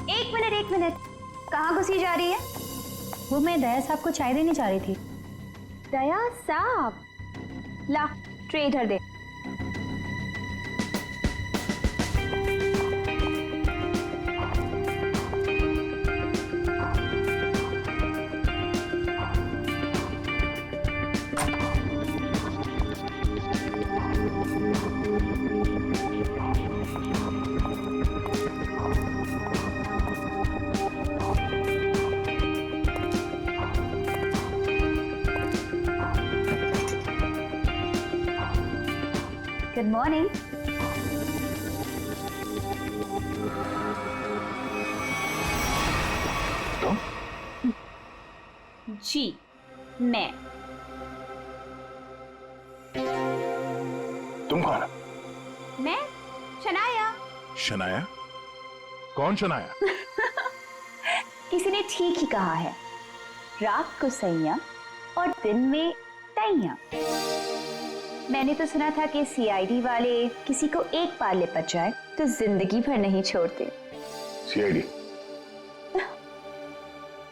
एक मिनट, कहाँ घुसी जा रही है? वो मैं दया साहब को चाय देने जा रही थी। दया साहब, ला ट्रे इधर दे। Good morning. जी मैं। तुम कौन? मैं शनाया। शनाया? कौन शनाया? किसी ने ठीक ही कहा है, रात को सैया और दिन में तैया। मैंने तो सुना था कि सीआईडी वाले किसी को एक बार लिपट जाए तो जिंदगी भर नहीं छोड़ते। सीआईडी?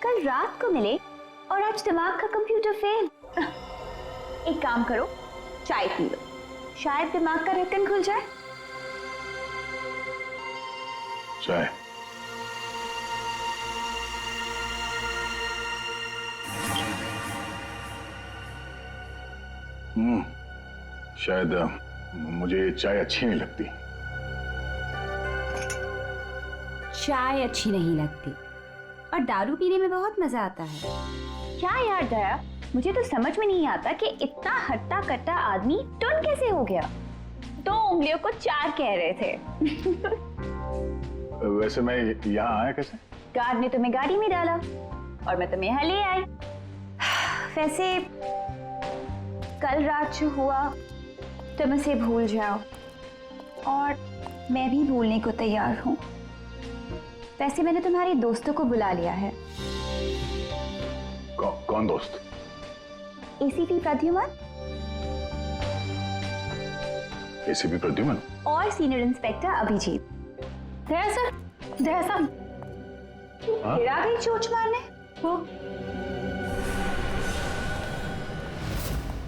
कल रात को मिले और आज दिमाग का कंप्यूटर फेल। एक काम करो, चाय पी लो, शायद दिमाग का ढक्कन खुल जाए। चाय? शायद मुझे चाय अच्छी नहीं लगती। चाय अच्छी नहीं लगती और दारू पीने में बहुत मजा आता है। क्या यार दया, मुझे तो समझ में नहीं आता कि इतना हट्टा कट्टा आदमी टुन कैसे हो गया। 2 उंगलियों को 4 कह रहे थे। वैसे मैं यहाँ आया कैसे? गार्ड ने तुम्हें गाड़ी में डाला और मैं तुम्हें यहाँ ले आई। वैसे कल रात जो हुआ तुम उसे भूल जाओ और मैं भी भूलने को तैयार हूँ। वैसे मैंने तुम्हारे दोस्तों को बुला लिया है। कौन दोस्त? एसीपी प्रद्युमन। एसीपी प्रद्युमन और सीनियर इंस्पेक्टर अभिजीत। दया सर, दया साहब। फिर आ गई चोट मारने। वो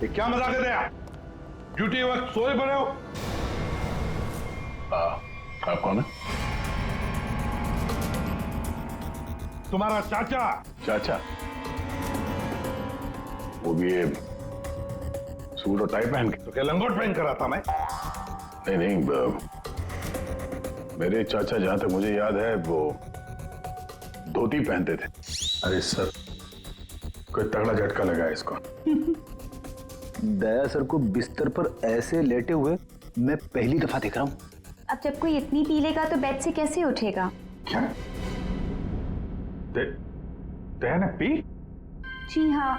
ये क्या मजाक है दया? ड्यूटी वक्त सोए पड़े हो? आप कौन है? तुम्हारा चाचा। चाचा? वो भी ये सूट और टाई पहन के? तो क्या लंगोट पहन कर आता मैं? नहीं, मेरे चाचा जहां तक मुझे याद है वो धोती पहनते थे। अरे सर, कोई तगड़ा झटका लगा है इसको। दया सर को बिस्तर पर ऐसे लेटे हुए मैं पहली दफा देख रहा हूँ। अब जब कोई इतनी पी लेगा तो बेड से कैसे उठेगा? क्या? दया ने पी? जी हाँ,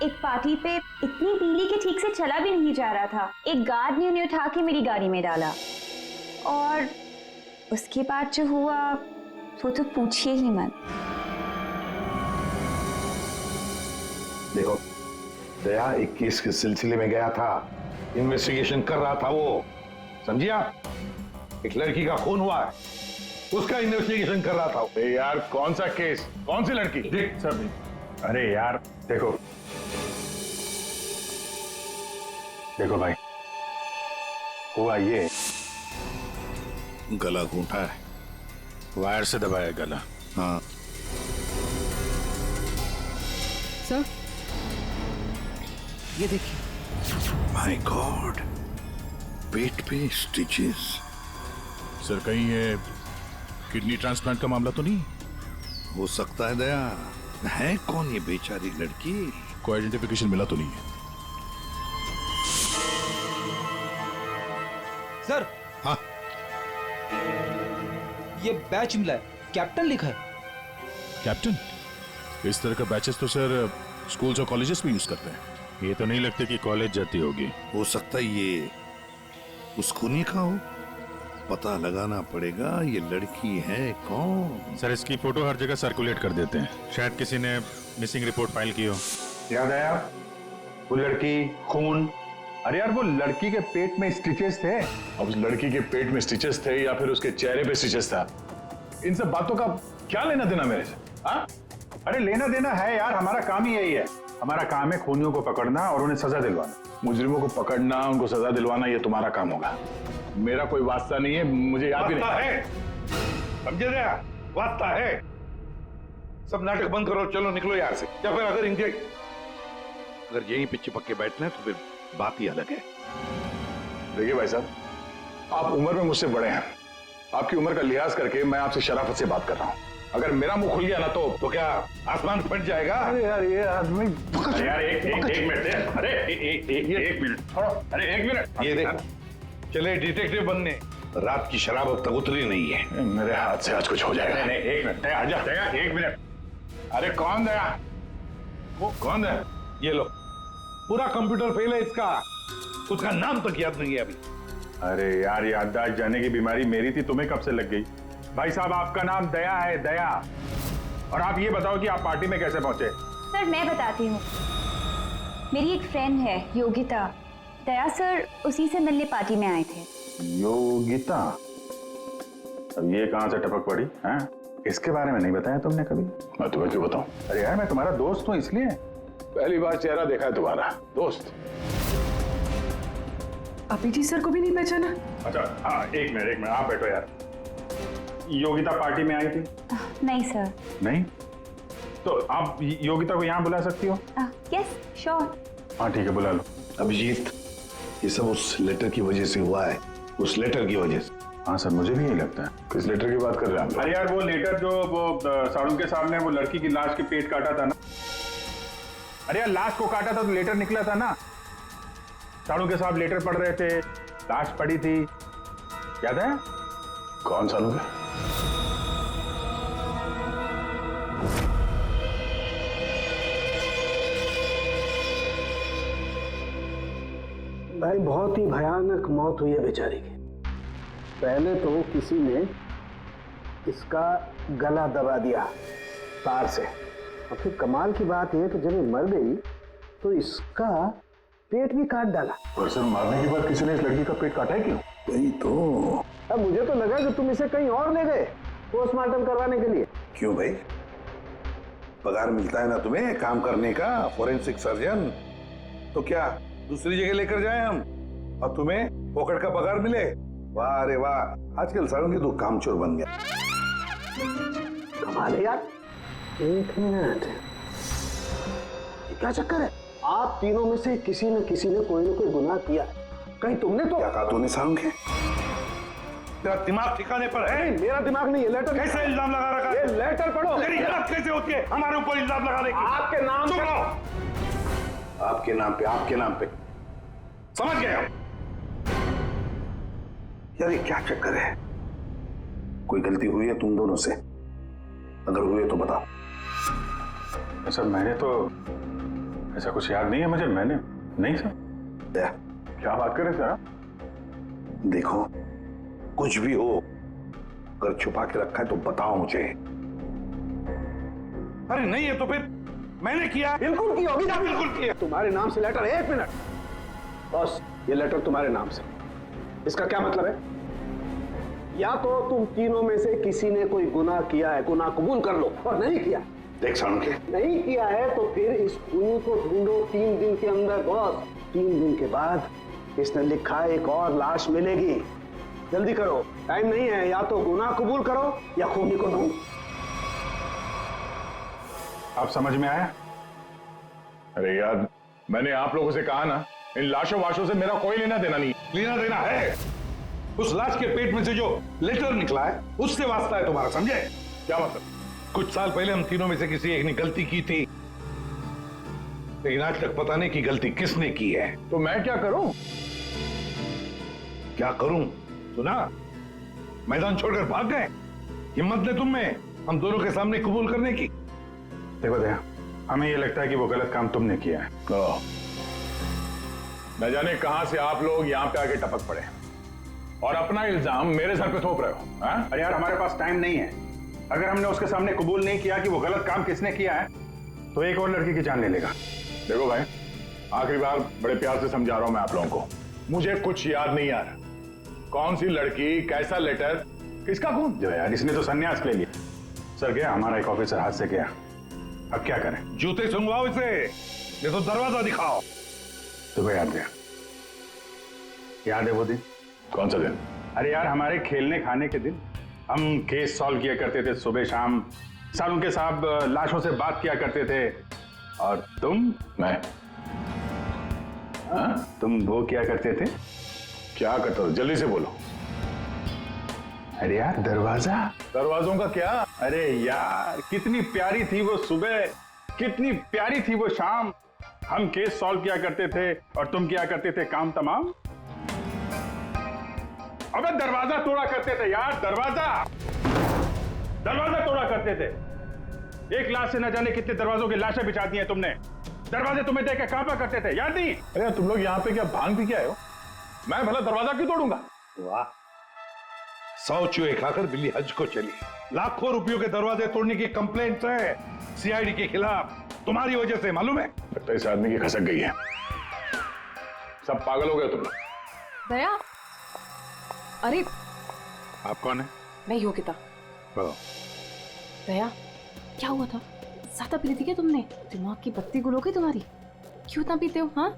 एक पार्टी पे इतनी पी ली कि ठीक से चला भी नहीं जा रहा था। एक गार्ड ने उन्हें उठा के मेरी गाड़ी में डाला और उसके बाद जो हुआ वो तो पूछिए ही मत। देखो, दया एक केस के सिलसिले में गया था, इन्वेस्टिगेशन कर रहा था वो, समझिया? एक लड़की का खून हुआ है, उसका इन्वेस्टिगेशन कर रहा था। यार कौन सा केस, कौन सी लड़की? देख सर, अरे यार देखो भाई, हुआ ये गला घूंटा है, वायर से दबाया गला। हाँ सर, ये देखिए। माय गॉड, पेट पे स्टिचेस। सर कहीं ये किडनी ट्रांसप्लांट का मामला तो नहीं? हो सकता है दया। है कौन ये बेचारी लड़की? कोई आइडेंटिफिकेशन मिला तो नहीं है? सर, हाँ, ये बैच मिला है, कैप्टन लिखा है। कैप्टन? इस तरह का बैचेस तो सर स्कूल्स और कॉलेजेस में यूज करते हैं। ये तो नहीं लगता कि कॉलेज जाती होगी। हो सकता है ये उस खूनी का हो। पता लगाना पड़ेगा ये लड़की है कौन। सर इसकी फोटो हर जगह सर्कुलेट कर देते हैं, शायद किसी ने मिसिंग रिपोर्ट फाइल की हो। याद आया वो लड़की, खून। अरे यार वो लड़की के पेट में स्टिचेस थे। अब उस लड़की के पेट में स्टिचेस थे या फिर उसके चेहरे पे स्टिचेस था, इन सब बातों का क्या लेना देना मेरे से? हाँ? अरे लेना देना है यार, हमारा काम ही यही है। हमारा काम है खूनियों को पकड़ना और उन्हें सजा दिलवाना। मुजरिमों को पकड़ना, उनको सजा दिलवाना, ये तुम्हारा काम होगा। मेरा कोई वास्ता नहीं है, मुझे याद भी नहीं है। समझे रहा? वास्ता है। सब नाटक बंद करो, चलो निकलो यहाँ से। या फिर अगर यहीं पे चिपक के बैठना है तो फिर बात ही अलग है। देखिए भाई साहब, आप उम्र में मुझसे बड़े हैं। आपकी उम्र का लिहाज करके मैं आपसे शराफत से बात कर रहा हूँ। अगर मेरा मुंह खुल गया ना तो क्या आसमान फट जाएगा? अरे यार ये आदमी यार एक मिनट, अरे एक मिनट छोड़ो, अरे एक मिनट। ये देख, चले डिटेक्टिव बनने, रात की शराब अब तक उतरी नहीं है। मेरे हाथ से आज कुछ हो जाएगा। नहीं एक मिनट, दया एक मिनट। अरे कौन दया? वो कौन है? ये लो, पूरा कंप्यूटर फेल है इसका, उसका नाम तक याद नहीं है अभी। अरे यार याददाश्त जाने की बीमारी मेरी थी, तुम्हें कब से लग गई? भाई साहब आपका नाम दया है, दया। और आप ये बताओ कि आप पार्टी में कैसे पहुंचे? सर मैं बताती हूँ। मेरी एक फ्रेंड है योगिता, दया सर उसी से मिलने पार्टी में आए थे। योगिता? अब ये कहां से टपक पड़ी हैं? इसके बारे में नहीं बताया तुमने कभी? मैं तुम्हें क्यों बताऊं? अरे यार मैं तुम्हारा दोस्त हूं, इसलिए पहली बार चेहरा देखा है तुम्हारा। दोस्त? अभिजीत सर को भी नहीं पहचाना? अच्छा हाँ, एक मिनट आप बैठो यार। योगिता पार्टी में आई थी? नहीं सर। नहीं? तो आप योगिता को यहाँ बुला सकती हो? Yes sure. हाँ ठीक है, बुला लो। अभिजीत, ये सब उस लेटर की वजह से हुआ है, उस लेटर की वजह से। हाँ सर, मुझे भी यही लगता है। किस लेटर की बात कर रहे हैं? अरे यार वो लेटर जो वो साड़ू के सामने वो लड़की की लाश के पेट काटा था ना। अरे यार लाश को काटा था तो लेटर निकला था ना। साड़ू के साहब लेटर पढ़ रहे थे, लाश पड़ी थी, याद है? कौन साड़ू के? भाई बहुत ही भयानक मौत हुई है बेचारी की। पहले तो किसी ने इसका गला दबा दिया तार से, और फिर कमाल की बात यह कि जब ये मर गई तो इसका पेट भी काट डाला। और सर मारने के बाद किसी ने इस लड़की का पेट काटा है क्यों? वही तो। अब मुझे तो लगा कि तुम इसे कहीं और ले गए पोस्टमार्टम करवाने के लिए। क्यों भाई, पगार मिलता है ना तुम्हें काम करने का, फोरेंसिक सर्जन। तो क्या दूसरी जगह लेकर जाए हम और तुम्हें पॉकेट का पगार मिले? वाह रे वाह, आजकल सारों की तो कामचोर बन गया। कमाल है यार। एक मिनट, क्या चक्कर है? आप तीनों में से किसी न कोई गुनाह किया है। कहीं तुमने तो? क्या कहा तूने सारों के? तेरा दिमाग ठिकाने पर है? मेरा दिमाग नहीं, ये लेटर कैसे इल्जाम लगा रखा? ये लेटर पढ़ो। तेरी हिम्मत कैसे होती है हमारे ऊपर इल्जाम लगाने की? आपके नाम चुप पे। रहो। आपके नाम पे समझ गए हम। यार ये क्या चक्कर है? कोई गलती हुई है तुम दोनों से? अगर हुई है तो बताओ। सर मैंने तो ऐसा कुछ याद नहीं है मुझे। मैंने नहीं सर। क्या बात कर रहे सर? देखो कुछ भी हो, अगर छुपा के रखा है तो बताओ मुझे। अरे नहीं है तो फिर मैंने किया। बिल्कुल की होगी ना? बिल्कुल किया। तुम्हारे नाम से लेटर। एक मिनट बॉस, ये लेटर तुम्हारे नाम से, इसका क्या मतलब है? या तो तुम तीनों में से किसी ने कोई गुनाह किया है, गुनाह कबूल कर लो, और नहीं किया। देख साणुके, नहीं किया है तो फिर इस खूनी को ढूंढो 3 दिन के अंदर बॉस। 3 दिन के बाद इसने लिखा एक और लाश मिलेगी। जल्दी करो, टाइम नहीं है। या तो गुनाह कबूल करो या खूनी को ढूंढो। आप समझ में आया? अरे यार मैंने आप लोगों से कहा ना, इन लाशों वाशों से मेरा कोई लेना देना नहीं। लेना देना है। उस लाश के पेट में से जो लेटर निकला है उससे वास्ता है तुम्हारा, समझे? क्या मतलब? कुछ साल पहले हम तीनों में से किसी एक ने गलती की थी, लेकिन आज तक पता नहीं कि गलती किसने की है। तो मैं क्या करूं? क्या करूं? सुना, मैदान छोड़कर भाग गए। हिम्मत ने तुम में हम दोनों के सामने कबूल करने की। देखो दया, हमें ये लगता है कि वो गलत काम तुमने किया है। न जाने कहां से आप लोग यहाँ पे आके टपक पड़े और अपना इल्जाम मेरे सर पे थोप रहे हो। अरे यार हमारे पास टाइम नहीं है। अगर हमने उसके सामने कबूल नहीं किया कि वो गलत काम किसने किया है तो एक और लड़की की जान ले लेगा। देखो भाई, आखिरी बार बड़े प्यार से समझा रहा हूं मैं आप लोगों को, मुझे कुछ याद नहीं आ रहा। कौन सी लड़की, कैसा लेटर, किसका खून? जो यार इसने तो संन्यास ले लिया। सर गया, हमारा एक ऑफिसर हाथ से गया, अब क्या करें? जूते सुंघवाओ इसे, ये तो दरवाजा दिखाओ। तुम्हें याद है? याद है वो दिन? कौन सा दिन? अरे यार, हमारे खेलने खाने के दिन हम केस सॉल्व किया करते थे सुबह शाम, सालों के साहब लाशों से बात किया करते थे, और तुम? मैं? हाँ, तुम वो क्या करते थे? क्या करता था? जल्दी से बोलो। अरे यार, दरवाजा। दरवाजों का क्या? अरे यार, कितनी प्यारी थी वो सुबह, कितनी प्यारी थी वो शाम। हम केस सॉल्व किया करते थे और तुम किया करते थे काम तमाम। अबे दरवाजा तोड़ा करते थे यार, दरवाजा तोड़ा करते थे। एक लाश से न जाने कितने दरवाजों की लाशें बिछा दी हैं तुमने। दरवाजे तुम्हें देख के कांपा करते थे, याद नहीं? अरे तुम लोग यहाँ पे क्या भांग पी के आए हो? मैं भला दरवाजा क्यों तोड़ूंगा? वाह, 100 चूहे खाकर बिल्ली हज को चली। लाखों रुपयों के दरवाजे तोड़ने की कंप्लेंट है सीआईडी के खिलाफ, तुम्हारी वजह से, मालूम है? लगता है इस आदमी की खसक गई है। सब पागल हो गए तुम लोग। दया, अरे आप कौन है? मैं योगिता। दया, क्या हुआ था? ज्यादा पी थी क्या तुमने? दिमाग की बत्ती गुल हो गई तुम्हारी? क्यों इतना पीते हो? हाँ,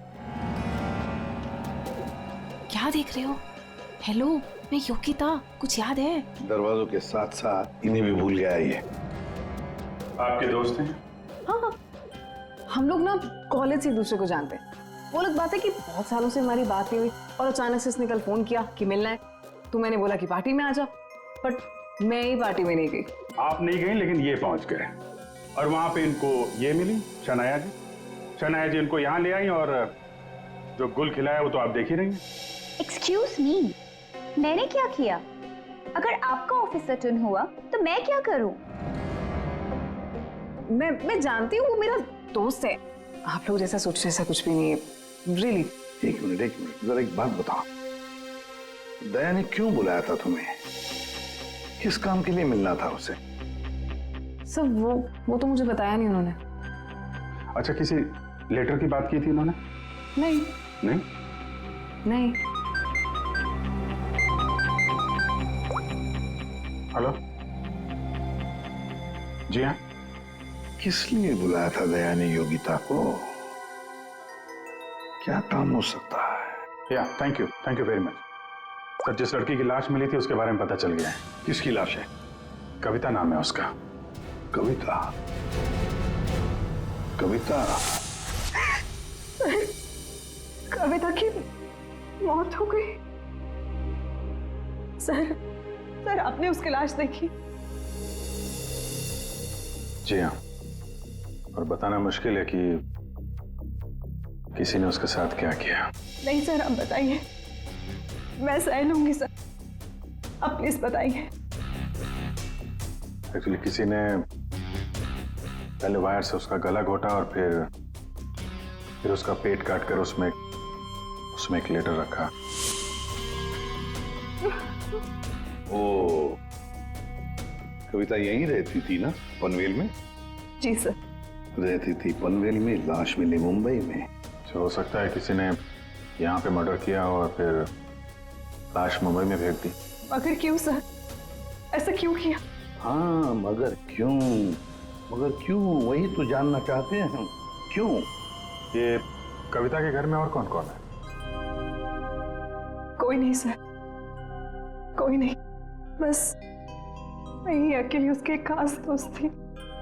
क्या देख रहे हो? हेलो, मैं योगिता, कुछ याद है? दरवाजों के साथ साथ इन्हें भी भूल गया ये। आपके दोस्त हैं? हाँ, हम लोग ना कॉलेज से एक दूसरे को जानते हैं। वो अलग बात है कि बहुत सालों से हमारी बात नहीं हुई और अचानक से इसने कल फोन किया कि मिलना है, तो मैंने बोला कि पार्टी में आ जा, बट मैं ही पार्टी में नहीं गई। आप नहीं गई, लेकिन ये पहुंच गए और वहां पे इनको ये मिली, शनाया जी। शनाया जी इनको यहाँ ले आई और जो गुल खिलाया वो तो आप देख ही रही हैं। एक्सक्यूज मी, मैंने क्या किया? अगर आपका ऑफिसर टर्न हुआ तो मैं क्या करूं? मैं जानती हूँ वो मेरा दोस्त है। आप लोग जैसा सोच रहे ऐसा कुछ भी नहीं है, रियली। एक मिनट, जरा एक बात बताओ, दया ने क्यों बुलाया था तुम्हें? किस काम के लिए मिलना था उसे? सर वो तो मुझे बताया नहीं उन्होंने। अच्छा, किसी लेटर की बात की थी उन्होंने? नहीं नहीं? नहीं। हेलो जी हाँ। किस लिए बुलाया था दया ने योगिता को? क्या काम हो सकता है? या thank you very much sir. जिस लड़की की लाश मिली थी उसके बारे में पता चल गया है। किसकी लाश है? कविता नाम है उसका। कविता? कविता की मौत हो गई। सर आपने उसकी लाश देखी? जी हाँ, और बताना मुश्किल है कि किसी ने उसके साथ क्या किया। नहीं सर, आप बताइए, मैं सह लूंगी सर, आप प्लीज बताइए। एक्चुअली किसी ने पहले वायर से उसका गला घोटा और फिर उसका पेट काट कर उसमें एक लेटर रखा। ओ, कविता यहीं रहती थी ना, पनवेल में? जी सर। रहती थी पनवेल में, लाश मिली मुंबई में। तो हो सकता है किसी ने यहाँ पे मर्डर किया और फिर लाश मुंबई में भेज दी। मगर क्यों सर? ऐसा क्यों किया? हाँ, मगर क्यों वही तो जानना चाहते हैं हम। क्यों? ये कविता के घर में और कौन कौन है? कोई नहीं सर, कोई नहीं, बस मैं ही अकेली उसके खास दोस्त थी,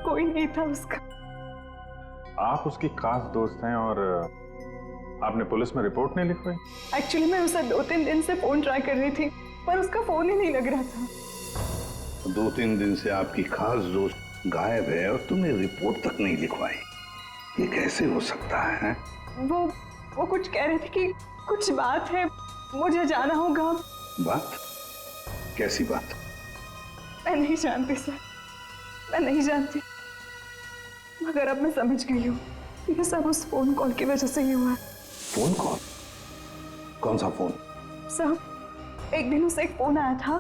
कोई नहीं था उसका। आप उसकी खास दोस्त हैं और आपने पुलिस में रिपोर्ट नहीं लिखवाई? एक्चुअली मैं उसे 2-3 दिन से फोन ट्राई कर रही थी, पर उसका फोन ही नहीं लग रहा था। 2-3 दिन से आपकी खास दोस्त गायब है और तुमने रिपोर्ट तक नहीं लिखवाई, ये कैसे हो सकता है? वो कुछ कह रहे थे कि कुछ बात है, मुझे जाना होगा। बात? कैसी बात? मैं नहीं जानती सर, मैं नहीं जानती, मगर अब मैं समझ गई हूँ ये सब उस फोन कॉल की वजह से ही हुआ। Phone call? कौन सा फोन? सर, एक दिन उसे एक फोन आया था,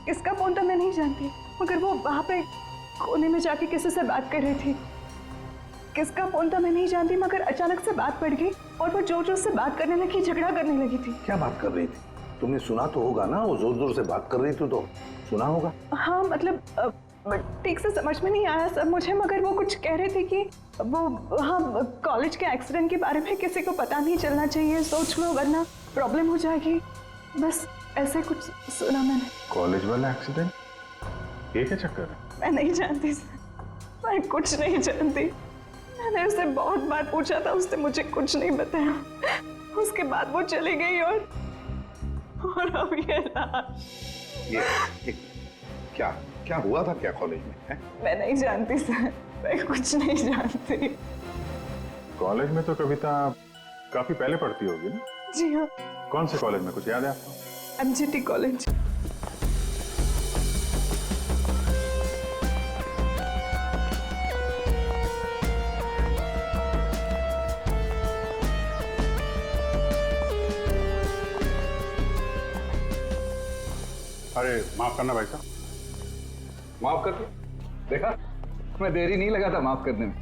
किसका फोन था मैं नहीं जानती, मगर वो वहां पे कोने में जाके किसी से बात कर रही थी। किसका फोन था मैं नहीं जानती, मगर अचानक से बात पड़ गई और वो जोर जोर से बात करने लगी, झगड़ा करने लगी थी। क्या बात कर रही थी? तुमने सुना तो होगा ना, वो जोर जोर से बात कर रही थी तो सुना होगा। हाँ मतलब ठीक से समझ में नहीं आया सब मुझे, मगर वो कुछ कह रहे थे कि वो हाँ कॉलेज के एक्सीडेंट के बारे में किसी को पता नहीं चलना चाहिए, सोच लो वरना प्रॉब्लम हो जाएगी। बस ऐसे कुछ सुना मैंने। कॉलेज वाला एक्सीडेंट? ये क्या चक्कर है? मैं नहीं जानती सर, मैं कुछ नहीं जानती। मैंने उससे बहुत बार पूछा था, उसने मुझे कुछ नहीं बताया। उसके बाद वो चली गई और अब ये लाश। ये क्या क्या हुआ था क्या कॉलेज में है? मैं नहीं जानती सर, मैं कुछ नहीं जानती। कॉलेज में तो कविता काफी पहले पढ़ती होगी ना? जी हाँ। कौन से कॉलेज में, कुछ याद है आपको? MGT college. अरे माफ करना भाई साहब। माफ कर दो। देखा, मैं देरी नहीं लगा था माफ करने में।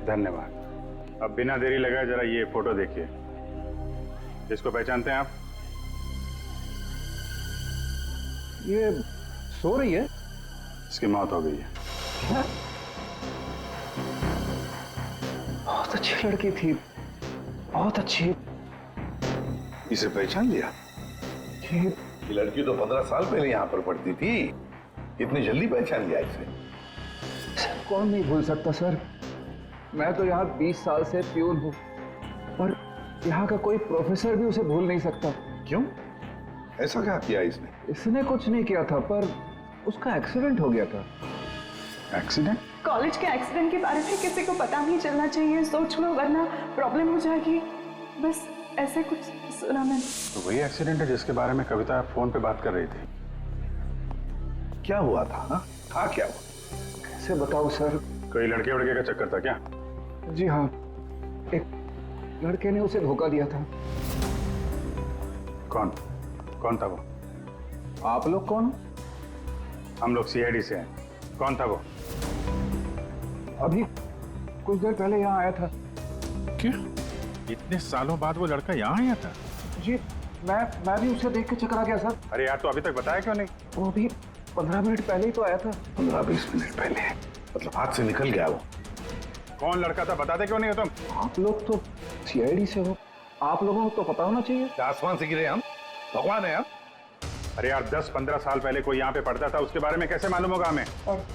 धन्यवाद। अब बिना देरी लगाए जरा ये फोटो देखिए। इसको पहचानते हैं आप? ये सो रही है? इसकी मौत हो गई है। बहुत अच्छी लड़की थी, बहुत अच्छी। इसे पहचान लिया? ये लड़की तो 15 साल पहले यहाँ पर पढ़ती थी, इतनी जल्दी पहचान लिया इसे? सर कौन नहीं भूल सकता सर, मैं तो यहाँ 20 साल से प्यून हूँ और यहाँ का कोई प्रोफेसर भी उसे भूल नहीं सकता। क्यों? ऐसा क्या किया इसने? इसने कुछ नहीं किया था, पर उसका एक्सीडेंट हो गया था। एक्सीडेंट? कॉलेज के एक्सीडेंट के बारे में किसी को पता नहीं चलना चाहिए, सोच लो वरना प्रॉब्लम हो जाएगी। बस ऐसे कुछ सुना मैंने। तो वही एक्सीडेंट है जिसके बारे में कविता फोन पे बात कर रही थी। क्या हुआ था? हाँ? था क्या हुआ? कैसे बताऊं सर? कोई लड़के वड़के का चक्कर था क्या? जी हाँ, एक लड़के ने उसे धोखा दिया था। कौन? कौन था वो? आप लोग कौन? हम लोग CID से हैं। कौन था वो? अभी कुछ देर पहले यहाँ आया था। क्या? इतने सालों बाद वो लड़का यहाँ आया था? जी, मैं भी उसे देख के चकरा गया सर। अरे यार, तो अभी तक बताया क्यों नहीं? वो अभी 15 मिनट पहले ही तो आया था। 15-20 मिनट पहले? मतलब हाथ से निकल गया वो? कौन लड़का था बताते क्यों नहीं हो तुम? आप लोग तो CID से हो, आप लोगों को तो पता होना चाहिए। आसमान से गिरे हम? भगवान है हम? अरे यार, 10-15 साल पहले कोई यहाँ पे पढ़ता था, उसके बारे में कैसे मालूम होगा हमें? और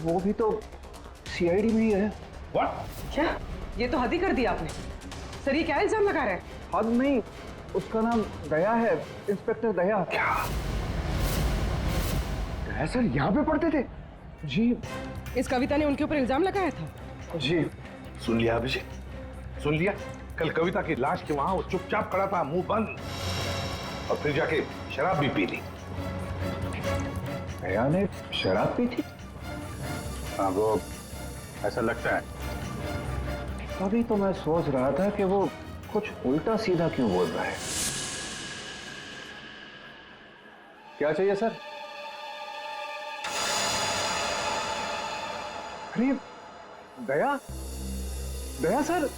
वो भी तो CID में ही है। What? क्या? ये तो हद ही कर दिया आपने। सर ये क्या इल्जाम लगा रहे हैं? हद नहीं, उसका नाम दया है, इंस्पेक्टर दया। क्या? दया सर यहाँ पे पढ़ते थे? जी। इस कविता ने उनके ऊपर इल्जाम लगाया था? जी। सुन लिया अभिषेक, सुन लिया? कल कविता की लाश के वहां वो चुपचाप खड़ा था, मुंह बंद, और फिर जाके शराब भी पी ली। दया ने शराब पी थी? हाँ, वो ऐसा लगता है। अभी तो मैं सोच रहा था कि वो कुछ उल्टा सीधा क्यों बोल रहा है। क्या चाहिए सर? अरे दया, दया सर।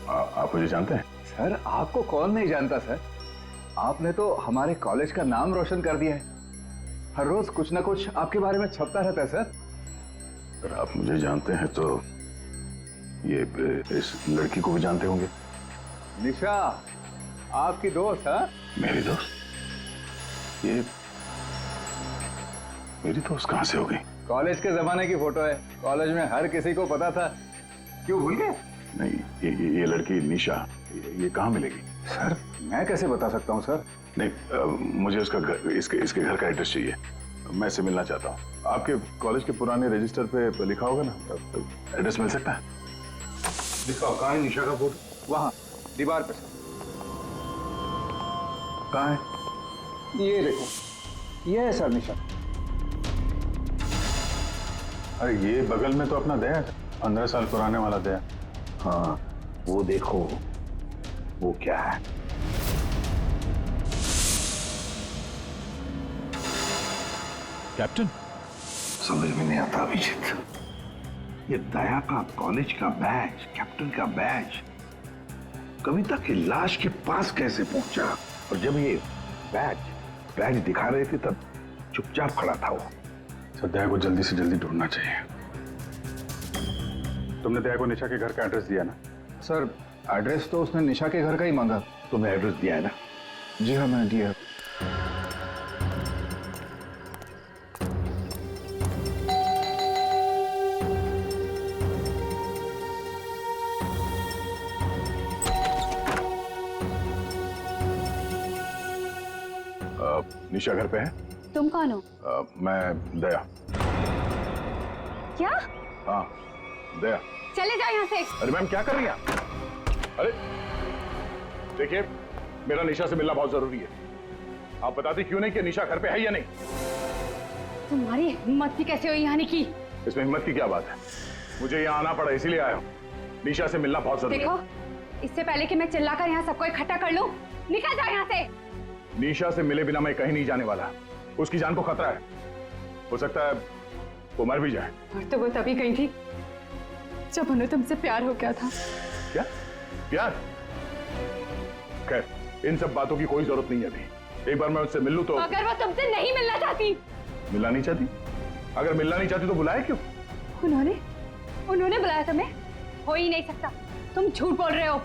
आप मुझे जानते हैं? सर आपको कौन नहीं जानता सर, आपने तो हमारे कॉलेज का नाम रोशन कर दिया है। हर रोज कुछ ना कुछ आपके बारे में छपता रहता है सर। अगर आप मुझे जानते हैं तो ये इस लड़की को भी जानते होंगे। निशा, आपकी दोस्त? हाँ, मेरी दोस्त? ये मेरी दोस्त कहाँ से हो गई? कॉलेज के जमाने की फोटो है, कॉलेज में हर किसी को पता था। क्यों भूल गए? नहीं, ये लड़की निशा, ये कहाँ मिलेगी? सर मैं कैसे बता सकता हूँ सर? नहीं, मुझे उसका घर, इसके घर का एड्रेस चाहिए। मैं इससे मिलना चाहता हूँ। आपके कॉलेज के पुराने रजिस्टर पे लिखा होगा ना, एड्रेस मिल सकता है? दिखाओ, कहाँ है निशा का फोटो? वहाँ दीवार पे सर। कहाँ है? ये देखो, ये है सर निशा। अरे ये बगल में तो अपना दया है, 15 साल पुराने वाला दया। हाँ, वो देखो, वो क्या है? कैप्टन? समझ में नहीं आता अभिजीत, ये दया का कॉलेज का बैच, कैप्टन का बैच कविता की लाश के पास कैसे पहुंचा? और जब ये बैच बैज दिखा रहे थे तब चुपचाप खड़ा था वो। सर दया को जल्दी से जल्दी ढूंढना चाहिए। तुमने दया को निशा के घर का एड्रेस दिया ना? सर एड्रेस तो उसने निशा के घर का ही मांगा। तुमने एड्रेस दिया है ना? जी हाँ, मैंने दिया। निशा घर पे है? तुम कौन हो? मैं दया। क्या? हाँ दया। चले जाओ यहाँ से। अरे मैम क्या कर रही हैं आप? अरे देखिए, मेरा निशा से मिलना बहुत जरूरी है। आप बताती क्यों नहीं कि निशा घर पे है या नहीं? तुम्हारी हिम्मत भी कैसे हुई आने की? इसमें हिम्मत की क्या बात है? मुझे यहाँ आना पड़ा इसीलिए आया हूँ। निशा से मिलना बहुत जरूरी है। देखो, इससे पहले कि मैं चिल्लाकर यहाँ सबको इकट्ठा कर लूं, निकल जाओ यहाँ से। निशा से मिले बिना मैं कहीं नहीं जाने वाला। उसकी जान को खतरा है, हो सकता है वो मर भी जाए। और तो वो तभी गई थी जब उन्हें तुमसे प्यार हो गया था। क्या प्यार? खैर, इन सब बातों की कोई जरूरत नहीं है अभी। एक बार मैं उससे मिल लूं तो। अगर वो तुमसे नहीं मिलना चाहती? मिलना नहीं चाहती? अगर मिलना नहीं चाहती तो बुलाया क्यों? उन्होंने बुलाया तुम्हें? हो ही नहीं सकता, तुम झूठ बोल रहे हो।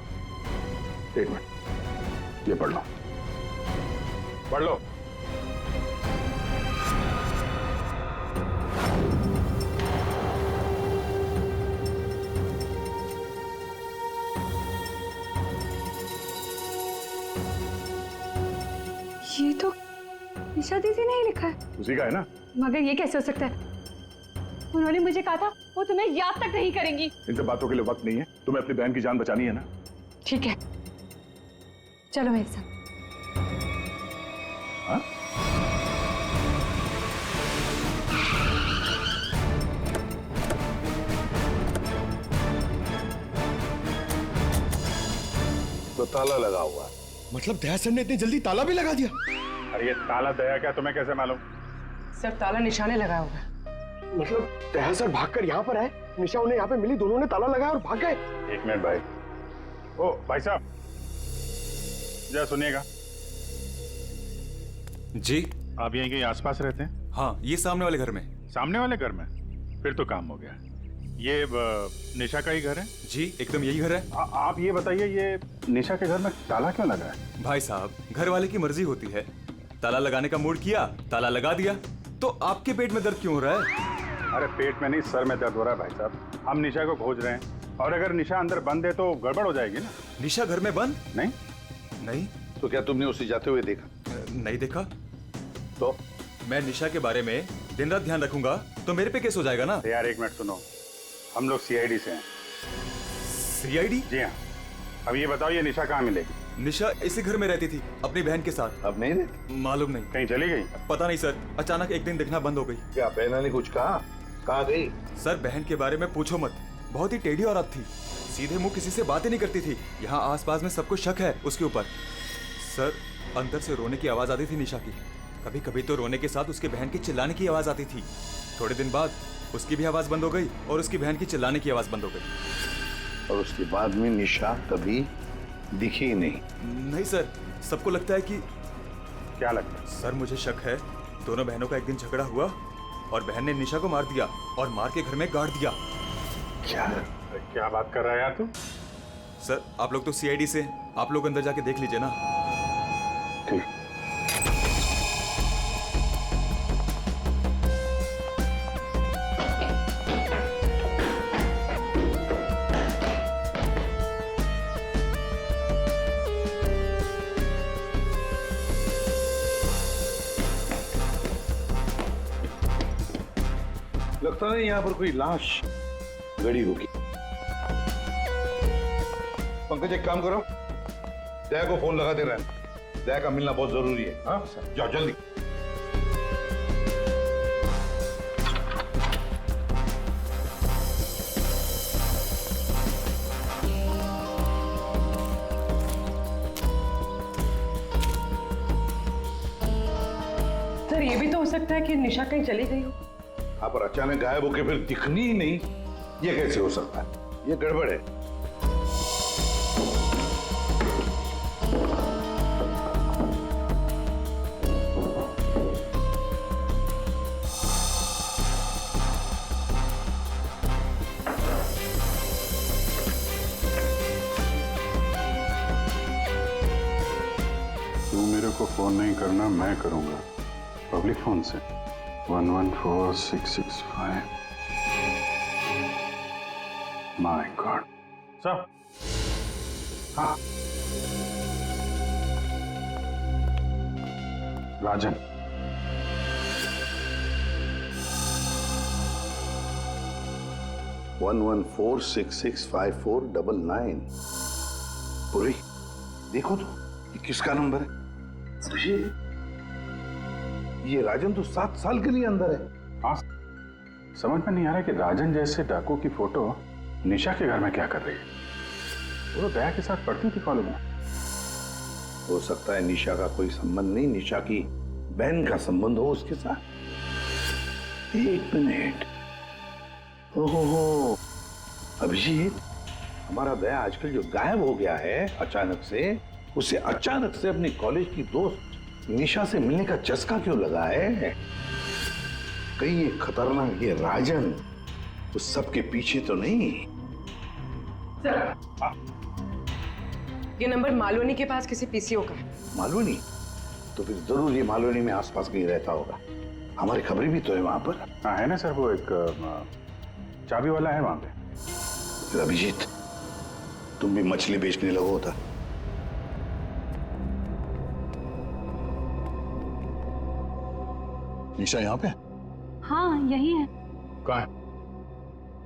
एक मिनट, ये पढ़ लो, पढ़ लो। ये तो निशा दीदी ने ही लिखा है। उसी का है ना? मगर ये कैसे हो सकता है? उन्होंने मुझे कहा था वो तुम्हें याद तक नहीं करेंगी। इन सब बातों के लिए वक्त नहीं है। तुम्हें अपनी बहन की जान बचानी है ना? ठीक है, चलो मेरे साथ। हाँ? तो ताला लगा हुआ है। मतलब दया सर ने इतनी जल्दी ताला भी लगा दिया? अरे ये ताला दया क्या, तुम्हें कैसे मालूम? सर ताला निशाने लगाया होगा। मतलब दया सर भागकर यहाँ पर आए, निशा उन्हें यहाँ पे मिली, दोनों ने ताला लगाया और भाग गए। एक मिनट भाई। ओ भाई साहब, जरा सुनिएगा। जी आप यहीं कहीं आसपास रहते हैं? हाँ, ये सामने वाले घर में। सामने वाले घर में? फिर तो काम हो गया। ये निशा का ही घर है? जी एकदम यही घर है। आप ये बताइए, ये निशा के घर में ताला क्यों लगा है? भाई साहब, घर वाले की मर्जी होती है। ताला लगाने का मूड किया, ताला लगा दिया। तो आपके पेट में दर्द क्यों हो रहा है? अरे पेट में नहीं, सर में दर्द हो रहा है भाई साहब। हम निशा को खोज रहे हैं और अगर निशा अंदर बंद है तो गड़बड़ हो जाएगी ना। निशा घर में बंद? नहीं नहीं। तो क्या तुमने उसे जाते हुए देखा? नहीं देखा। तो मैं निशा के बारे में दिन रात ध्यान रखूंगा तो मेरे पे केस हो जाएगा ना। यार एक मिनट सुनो, हम लोग सीआईडी से हैं। सीआईडी? जी हाँ। अब ये बताओ, ये निशा कहाँ मिलेगी? निशा इसी घर में रहती थी अपनी बहन के साथ। अब नहीं रहती? मालूम नहीं, कहीं चली गई? पता नहीं सर, अचानक एक दिन दिखना बंद हो गई। क्या बहना ने कुछ कहा? कहाँ गई? सर बहन के बारे में पूछो मत, बहुत ही टेढ़ी औरत थी। सीधे मुंह किसी से बातें नहीं करती थी। यहाँ आसपास में सबको शक है उसके ऊपर। सर अंदर से रोने की आवाज आती थी निशा की। कभी कभी तो रोने के साथ उसके बहन की चिल्लाने की आवाज आती थी। थोड़े दिन बाद उसकी भी आवाज बंद हो गई और उसकी बहन की चिल्लाने की आवाज बंद हो गई। और उसके बाद में निशा कभी दिखी ही नहीं? नहीं सर, सबको लगता है कि। क्या लगता है? सर मुझे शक है दोनों बहनों का एक दिन झगड़ा हुआ और बहन ने निशा को मार दिया और मार के घर में गाड़ दिया। क्या बात कर रहा है यार तू? सर आप लोग तो सीआईडी से, आप लोग अंदर जाके देख लीजिए ना। ठीक। लगता नहीं यहाँ पर कोई लाश गड़ी होगी। पंकज एक काम करो, दया को फोन लगा दे रहे हैं। दया का मिलना बहुत जरूरी है। हाँ जाओ जल्दी। सर ये भी तो हो सकता है कि निशा कहीं चली गई हो। हाँ पर अचानक गायब होके फिर दिखनी ही नहीं, ये कैसे हो सकता है? ये गड़बड़ है। फोन नहीं करना, मैं करूंगा पब्लिक फोन से। 114665। My God. सर। हाँ, राजन। वन 114665499। पूरी देखो तो ये किसका नंबर है? ये राजन तो 7 साल के लिए अंदर है। हाँ, समझ में नहीं आ रहा कि राजन जैसे डाकू की फोटो निशा के घर में क्या कर रही है। वो तो दया के साथ पढ़ती थी कॉलेज में। हो सकता है निशा का कोई संबंध नहीं, निशा की बहन का संबंध हो उसके साथ। 1 मिनट। ओहो, अभिजीत, हमारा दया आजकल जो गायब हो गया है अचानक से, उसे अचानक से अपनी कॉलेज की दोस्त निशा से मिलने का चस्का क्यों लगा है? कहीं ये खतरनाक ये राजन उस सब के पीछे तो नहीं? ये नंबर मालवनी के पास किसी पीसीओ का है। मालवनी? तो फिर जरूर ये मालवनी में आसपास कहीं रहता होगा। हमारी खबरें भी तो है वहां पर। हाँ है ना सर, वो एक चाबी वाला है वहां पे। फिर अभिजीत, तुम भी मछली बेचने लगो होता। निशा यहाँ पे? हाँ यही है। कहाँ है?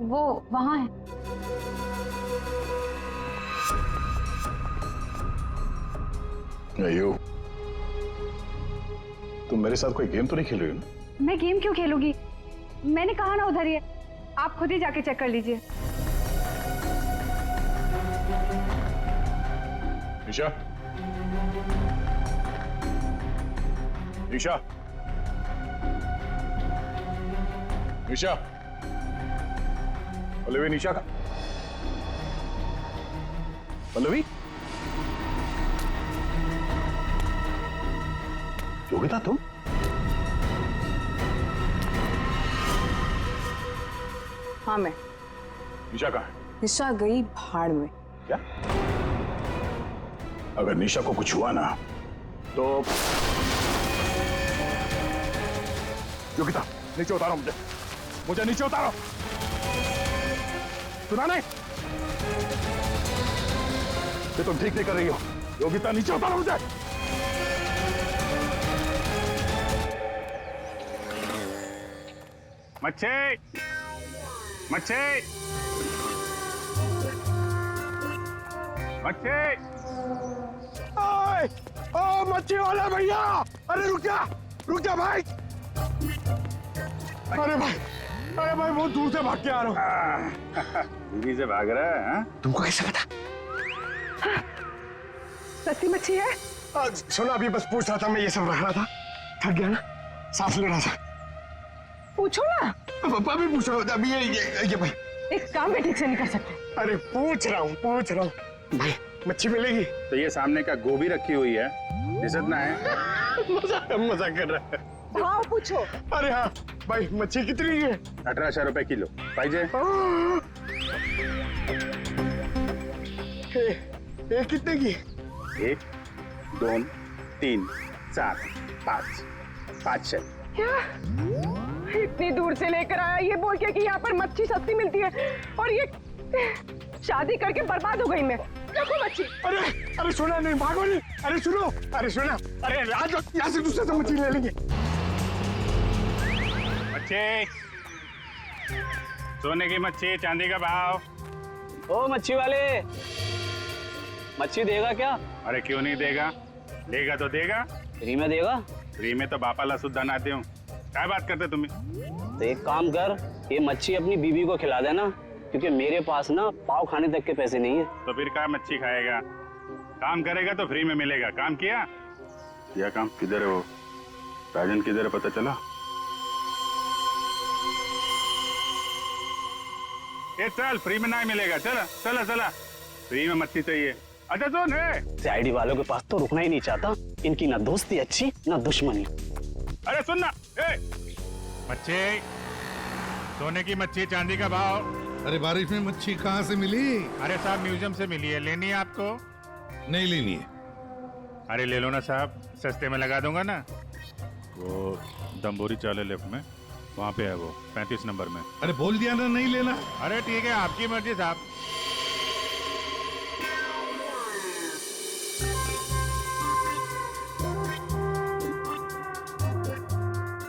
वो वहाँ है। यो, तुम मेरे साथ कोई गेम तो नहीं खेल रही हो ना? मैं गेम क्यों खेलूंगी? मैंने कहा ना उधर ही है, आप खुद ही जाके चेक कर लीजिए। निशा, निशा, निशा, पल्लवी, निशा का पल्लवी, योगिता तुम? हाँ मैं। निशा कहाँ है? निशा गई भाड़ में। क्या? अगर निशा को कुछ हुआ ना तो योगिता, नीचे उतारो मुझे नीचे उतारो। सुना नहीं? ये तुम ठीक नहीं कर रही हो। योगिता, नीचे उतारो मुझे। मच्छी, मच्छी, मच्छी। ओ मच्छी वाला भैया, अरे रुक जा भाई। अरे भाई बहुत दूर से भाग के आ रहा हूँ। बीवी से भाग रहा है? हाँ? तुमको कैसे पता? सस्ती मच्छी है? सुना, अभी बस पूछ रहा था, मैं ये सब रख रहा था, थक गया ना, सांस ले रहा था। पूछो ना। अभी पूछ रहा हूँ, अभी ये भाई एक काम भी ठीक से नहीं कर सकते। अरे पूछ रहा हूँ भाई, मच्छी मिलेगी? तो ये सामने का गोभी रखी हुई है, इज्जत ना है? मजाक कर रहा है। भाव पूछो। अरे हाँ भाई, मच्छी कितनी है? 1800 रुपए किलो। पाहिजे? ये कितने की? 1, 2, 3, 4, 5, 500। क्या? इतनी दूर से लेकर आया ये बोल के कि यहाँ पर मच्छी सस्ती मिलती है, और ये शादी करके बर्बाद हो गई मैं। देखो मच्छी। अरे सुना नहीं, भागो नहीं। अरे सुनो, अरे सुना, अरे आज यहाँ से दूसरे से मच्छी ले लेंगे। मच्छी, सोने की मच्छी, चांदी का भाव। ओ मच्छी वाले, मच्छी देगा क्या? अरे क्यों नहीं देगा? लेगा तो देगा। फ्री में देगा? फ्री में तो बापाला सुद्धा ना दूं। क्या बात करते तुम्हें? तो एक काम कर, ये मच्छी अपनी बीवी को खिला देना, क्योंकि मेरे पास ना पाव खाने तक के पैसे नहीं है। तो फिर क्या मच्छी खाएगा? काम करेगा तो फ्री में मिलेगा। काम किया? किया काम। किधर है वो राजन? किधर है पता चला? ये चल, फ्री में नहीं मिलेगा। चला चला चला, फ्री में मच्छी चाहिए। अच्छा सुन, है आईडी वालों के पास तो रुकना ही नहीं चाहता। इनकी ना दोस्ती अच्छी ना दुश्मनी। अरे सुन ना, मच्छी, सोने की मच्छी, चांदी का भाव। अरे बारिश में मच्छी कहाँ से मिली? अरे साहब, म्यूजियम से मिली है। लेनी है आपको? नहीं लेनी है। अरे ले लो ना साहब, सस्ते में लगा दूंगा ना। वो दम्बोरी चाले लेफ्ट में, वहाँ पे है वो 35 नंबर में। अरे बोल दिया ना नहीं लेना। अरे ठीक है, आपकी मर्जी साहब।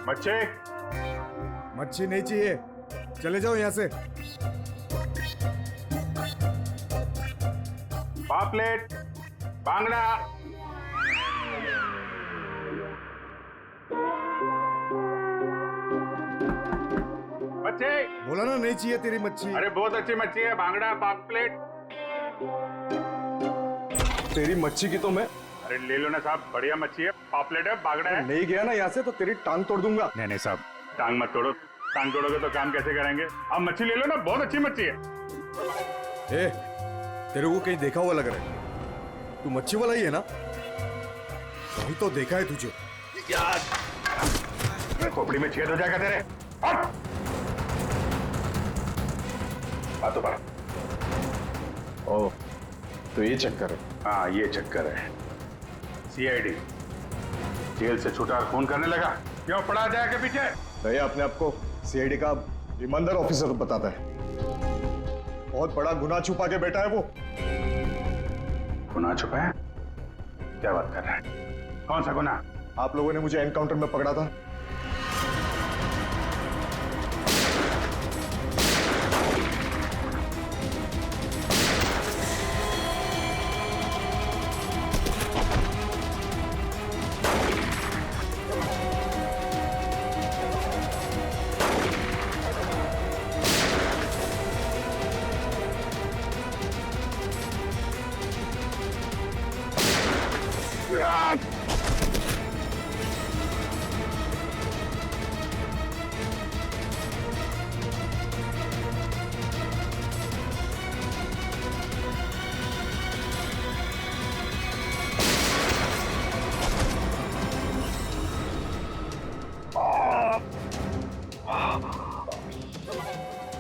बच्चे, मच्छी नहीं चाहिए, चले जाओ यहाँ से। पापलेट, बांगड़ा। बच्चे, बोला ना नहीं चाहिए तेरी मच्छी। अरे बहुत अच्छी मच्छी है, बांगड़ा, पापलेट। तेरी मच्छी की तो मैं अरे ले लो ना साहब, बढ़िया मच्छी है, पापलेट है, बांगड़ा है। नहीं गया ना यहाँ से तो तेरी टांग तोड़ दूंगा। नहीं नहीं साहब, टांग मत तोड़ो, टांग तोड़ोगे तो काम कैसे करेंगे? आप मच्छी ले लो ना, बहुत अच्छी मच्छी है। ए, तेरे को कहीं देखा हुआ लग रहा है। तू मच्छी वाला ही है ना? कहीं तो देखा है तुझे। खोपड़ी में छेद हो जाएगा तेरे। हट! बातों पर। ओ, तो ये चक्कर है। हाँ, ये चक्कर है। सीआईडी जेल से छूटा और खून करने लगा, क्यों पड़ा जाएगा पीछे? भैया अपने आप को सीआईडी का ईमानदार ऑफिसर बताता है। बहुत बड़ा गुनाह छुपा के बैठा है वो। गुनाह छुपा है? क्या बात कर रहा है? कौन सा गुनाह? आप लोगों ने मुझे एनकाउंटर में पकड़ा था।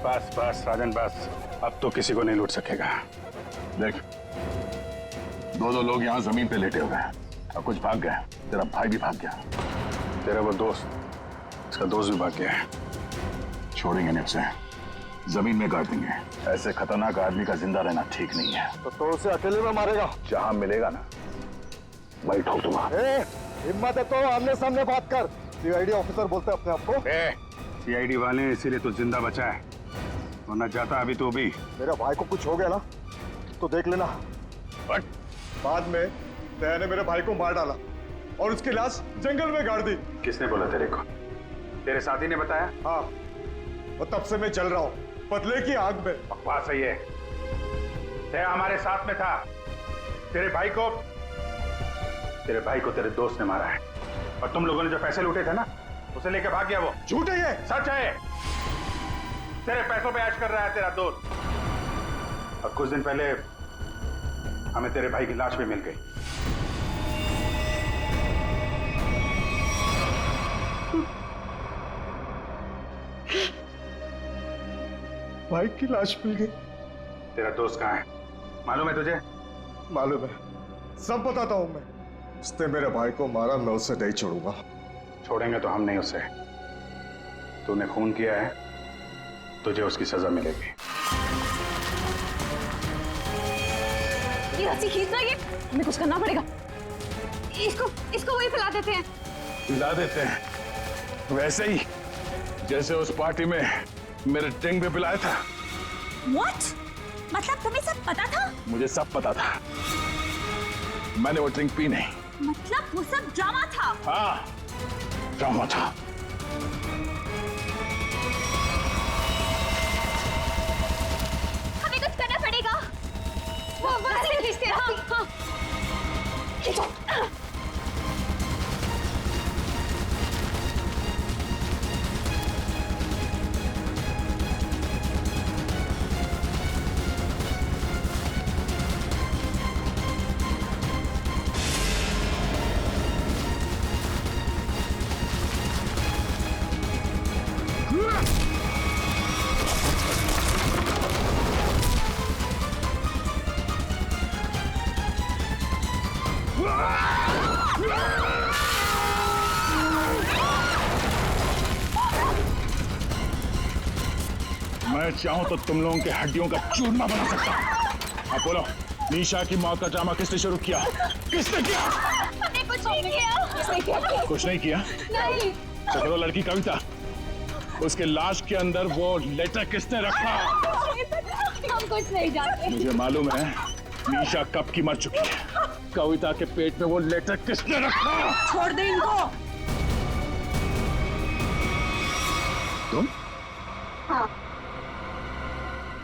बस बस राजन बस, अब तो किसी को नहीं लूट सकेगा। देख, दो लोग यहाँ जमीन पे लेटे हुए हैं और कुछ भाग गए। तेरा भाई भी भाग गया। तेरा वो दोस्त, इसका दोस्त भी भाग गया है। छोड़ेंगे नहीं उसे, जमीन में गाड़ देंगे। ऐसे खतरनाक आदमी का जिंदा रहना ठीक नहीं है। तो उसे अकेले में मारेगा? जहां मिलेगा ना, वही ठोक दूंगा। हिम्मत है तो आमने सामने बात कर। सीआईडी ऑफिसर बोलते हैं अपने आप को। सीआईडी वाले इसीलिए तो जिंदा बचा है, वरना जाता अभी तो भी। मेरे भाई को कुछ हो गया ना तो देख लेना। बट बाद में दया ने मेरे भाई को मार डाला और उसकी लाश जंगल में गाड़ दी। किसने बोला तेरे को? तेरे साथी ने बताया? हाँ, और तब से मैं चल रहा हूँ बदले की आग में। बकवास है ये। दया हमारे साथ में था। तेरे भाई को तेरे दोस्त ने मारा है, और तुम लोगों ने जो पैसे लूटे थे ना, उसे लेके भाग गया वो। झूठ है ये? सच है। तेरे पैसों पे ऐश कर रहा है तेरा दोस्त। और कुछ दिन पहले हमें तेरे भाई की लाश भी मिल गई। भाई की लाश मिल गई? तेरा दोस्त कहाँ है मालूम है तुझे? मालूम है, सब बताता हूं मैं। उसने मेरे भाई को मारा, मैं उसे नहीं छोड़ूंगा। छोड़ेंगे तो हम नहीं उसे। तूने खून किया है, तुझे उसकी सजा मिलेगी। ये रस्सी खींचना, ये हमें कुछ करना पड़ेगा। इसको वही फैला देते हैं। हिला देते हैं, वैसे ही जैसे उस पार्टी में मेरे टिंग पे पिलाया था। What? मतलब तुम्हें सब पता था? मुझे सब पता था, मैंने वो ड्रिंक पी नहीं। मतलब वो सब ड्रामा था? हाँ, ड्रामा था। हमें कुछ करना पड़ेगा। वो खींचते हैं। हाँ। खींचो। Ah! मैं चाहूं तो तुम लोगों के हड्डियों का चूरमा बना सकता हूं। अब बोलो, निशा की मौत का ड्रामा किसने शुरू किया? किसने किया? हमने कुछ नहीं किया। किसने किया? कुछ नहीं किया? नहीं। तो फिर वो लड़की कविता, उसके लाश के अंदर वो लेटर किसने रखा? हम कुछ नहीं जानते। मुझे मालूम है निशा कब की मर चुकी है। कविता के पेट में वो लेटर किसने रखा? छोड़ दे इनको। तुम? हाँ,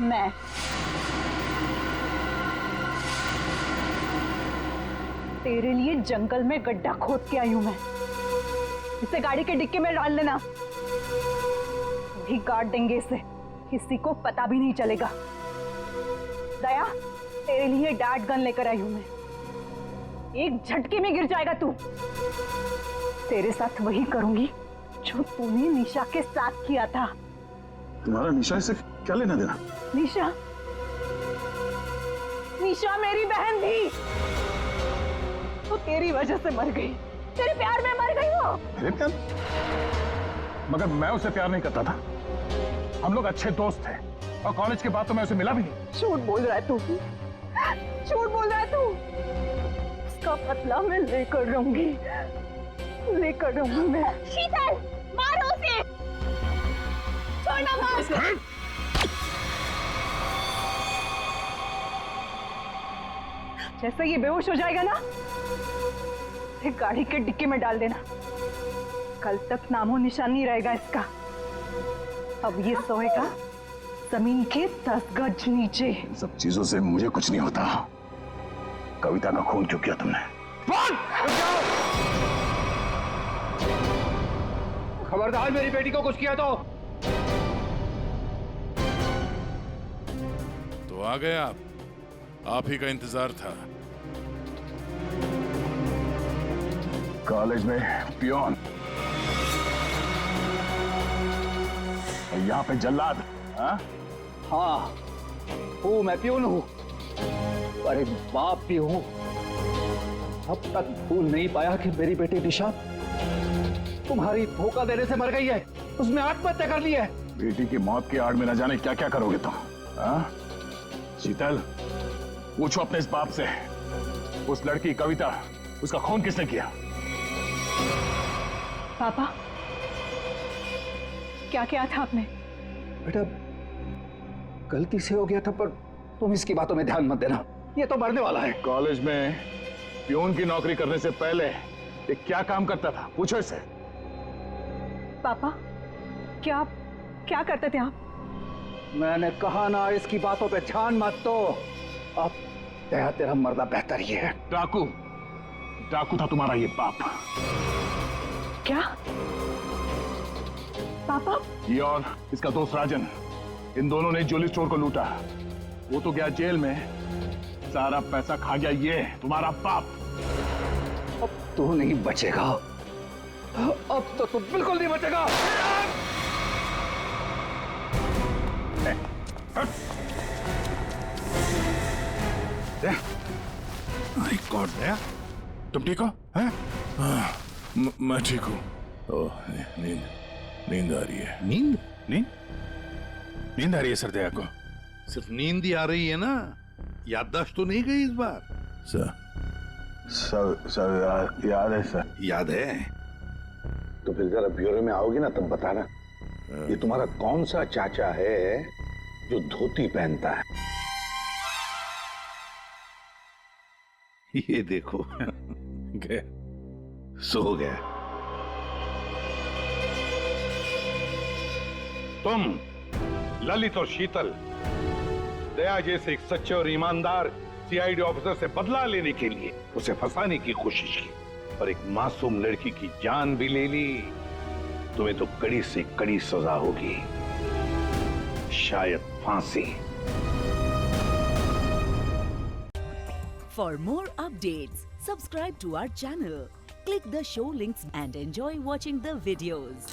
मैं। तेरे लिए जंगल में गड्ढा खोद के आई हूं मैं। इसे गाड़ी के डिक्की में डाल देना, भी गाड़ देंगे इसे, किसी को पता भी नहीं चलेगा। दया, तेरे लिए डैड गन लेकर आई हूं मैं। एक झटके में गिर जाएगा तू। तेरे साथ वही करूंगी जो तूने निशा के साथ किया था। तुम्हारा निशा से क्या लेना देना? निशा, निशा मेरी बहन थी। वो तेरी वजह से मर गई। तेरे प्यार में मर गई वो। मेरे प्यार? मगर मैं उसे प्यार नहीं करता था। हम लोग अच्छे दोस्त थे और कॉलेज के बाद तो मैं उसे मिला भी नहीं। झूठ बोल रहा है तू। झूठ बोल रहा है तू। उसका बदला मैं लेकर रहूंगी, लेकर रहूंगी मैं। शीतल, मारो उसे। छोड़ना मार। जैसे ये बेहोश हो जाएगा ना, इसे गाड़ी के डिक्की में डाल देना। कल तक नामो निशान नहीं रहेगा इसका। अब ये सोएगा जमीन के 10 गज नीचे। इन सब चीजों से मुझे कुछ नहीं होता। कविता का खून क्यों किया तुमने? खबरदार, मेरी बेटी को कुछ किया तो आ गए आप ही का इंतजार था। कॉलेज में पियोन और यहाँ पे जल्लाद। हाँ, हूँ मैं, प्यून हूँ, पर एक बाप भी हूँ। अब तक भूल नहीं पाया कि मेरी बेटी निशा तुम्हारी धोखा देने से मर गई है। उसने आत्महत्या कर ली है। बेटी की मौत की आड़ में न जाने क्या क्या करोगे तुम। शीतल, पूछो अपने इस बाप से, उस लड़की कविता, उसका खून किसने किया? पापा, क्या किया था आपने? बेटा, गलती से हो गया था, पर तुम इसकी बातों में ध्यान मत देना। ये तो मरने वाला है। कॉलेज में पियोन की नौकरी करने से पहले ये क्या काम करता था? पूछो इसे। पापा, क्या क्या करते थे आप? मैंने कहा ना, इसकी बातों पे ध्यान मत दो। अब तेरा मरना बेहतर ही है। डाकू, डाकू था तुम्हारा ये बाप। क्या? पापा? ये और इसका दोस्त राजन, इन दोनों ने ज्वेलरी स्टोर को लूटा। वो तो गया जेल में, सारा पैसा खा गया ये तुम्हारा बाप। अब तू नहीं बचेगा। अब तो तू बिल्कुल नहीं बचेगा। माय गॉड, दया, तुम ठीक हो? मैं ठीक हूँ। ओह, नींद आ रही है। नींद? नींद आ रही है सर दया को। सिर्फ नींद ही आ रही है ना? याददाश्त तो नहीं गई इस बार? सब याद है सर। याद है? तो फिर जरा ब्यूरो में आओगे ना, तब बताना ये तुम्हारा कौन सा चाचा है जो धोती पहनता है। ये देखो, गया, सो गया। तुम ललित और शीतल दया जैसे एक सच्चे और ईमानदार सीआईडी ऑफिसर से बदला लेने के लिए उसे फंसाने की कोशिश की और एक मासूम लड़की की जान भी ले ली। तुम्हें तो कड़ी से कड़ी सजा होगी, शायद फांसी। For more updates, subscribe to our channel, click the show links and enjoy watching the videos.